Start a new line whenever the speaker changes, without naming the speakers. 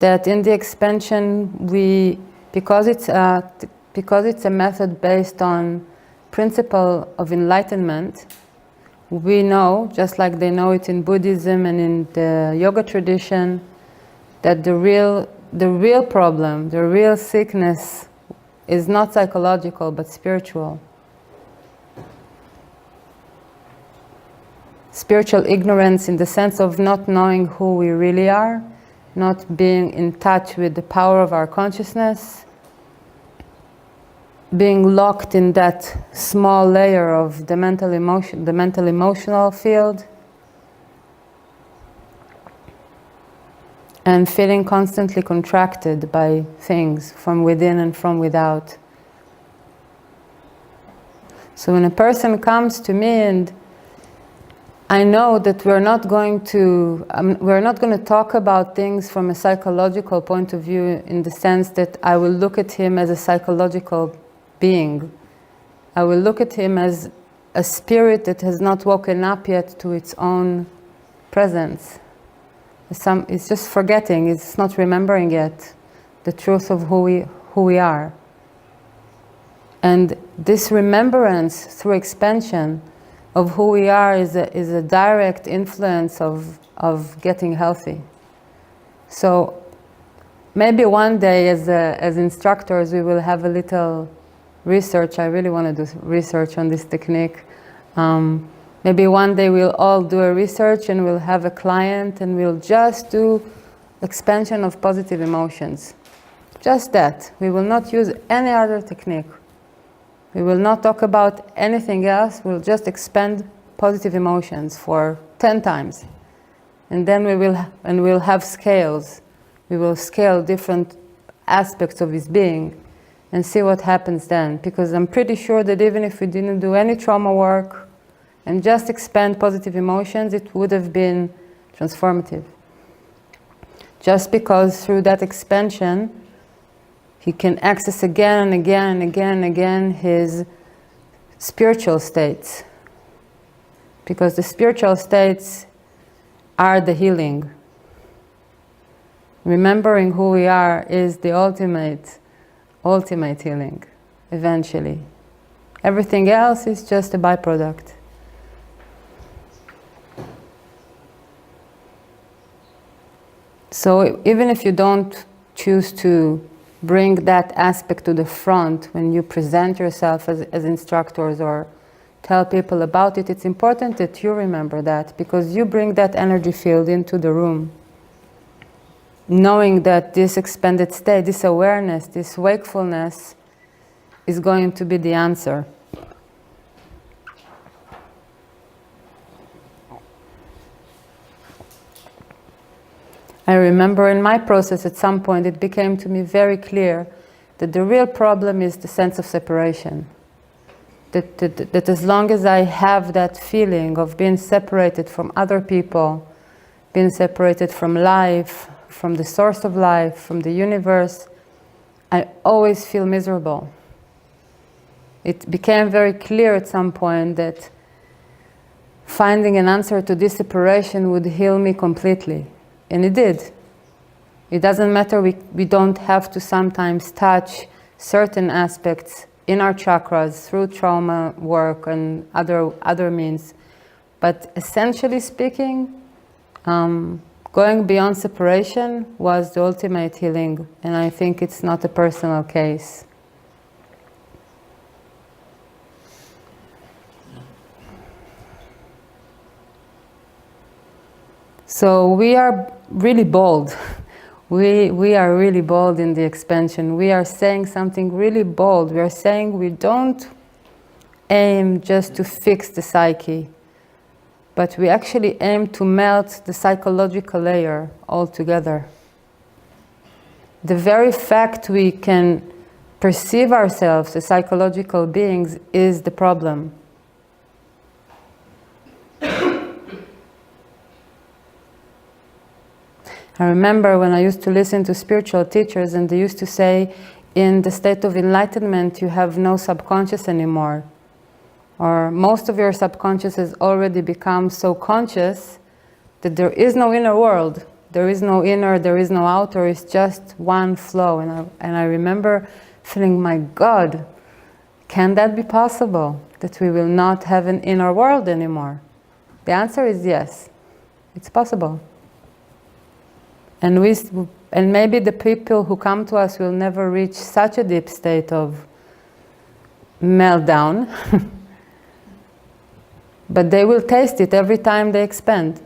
that in the expansion because it's a method based on principle of enlightenment, we know, just like they know it in Buddhism and in the yoga tradition, that the real problem, the real sickness is not psychological but spiritual. Spiritual ignorance in the sense of not knowing who we really are, not being in touch with the power of our consciousness, being locked in that small layer of the mental emotional field, and feeling constantly contracted by things from within and from without. So when a person comes to me, and I know that we're not going to talk about things from a psychological point of view, in the sense that I will look at him as a psychological being. I will look at him as a spirit that has not woken up yet to its own presence. It's just forgetting, it's not remembering yet the truth of who we are. And this remembrance through expansion of who we are is a direct influence of getting healthy. So maybe one day as instructors we will have a little research. I really want to do research on this technique. Maybe one day we'll all do a research and we'll have a client and we'll just do expansion of positive emotions. Just that. We will not use any other technique. We will not talk about anything else. We'll just expand positive emotions for 10 times. And then we'll have scales. We will scale different aspects of his being and see what happens then. Because I'm pretty sure that even if we didn't do any trauma work and just expand positive emotions, it would have been transformative. Just because through that expansion, he can access again and again and again and again his spiritual states. Because the spiritual states are the healing. Remembering who we are is the ultimate healing, eventually. Everything else is just a byproduct. So even if you don't choose to bring that aspect to the front when you present yourself as instructors or tell people about it, it's important that you remember that, because you bring that energy field into the room. Knowing that this expanded state, this awareness, this wakefulness is going to be the answer. I remember in my process at some point it became to me very clear that the real problem is the sense of separation. That as long as I have that feeling of being separated from other people, being separated from life, from the source of life, from the universe, I always feel miserable. It became very clear at some point that finding an answer to this separation would heal me completely. And it did. It doesn't matter, we don't have to sometimes touch certain aspects in our chakras through trauma work and other means. But essentially speaking, going beyond separation was the ultimate healing. And I think it's not a personal case. So we are really bold. We are really bold in the expansion. We are saying something really bold. We are saying we don't aim just to fix the psyche, but we actually aim to melt the psychological layer altogether. The very fact we can perceive ourselves as psychological beings is the problem. I remember when I used to listen to spiritual teachers and they used to say, in the state of enlightenment, you have no subconscious anymore. Or most of your subconscious has already become so conscious that there is no inner world. There is no inner, there is no outer, it's just one flow. And I remember feeling, my God, can that be possible? That we will not have an inner world anymore? The answer is yes, it's possible. And maybe the people who come to us will never reach such a deep state of meltdown, but they will taste it every time they expand.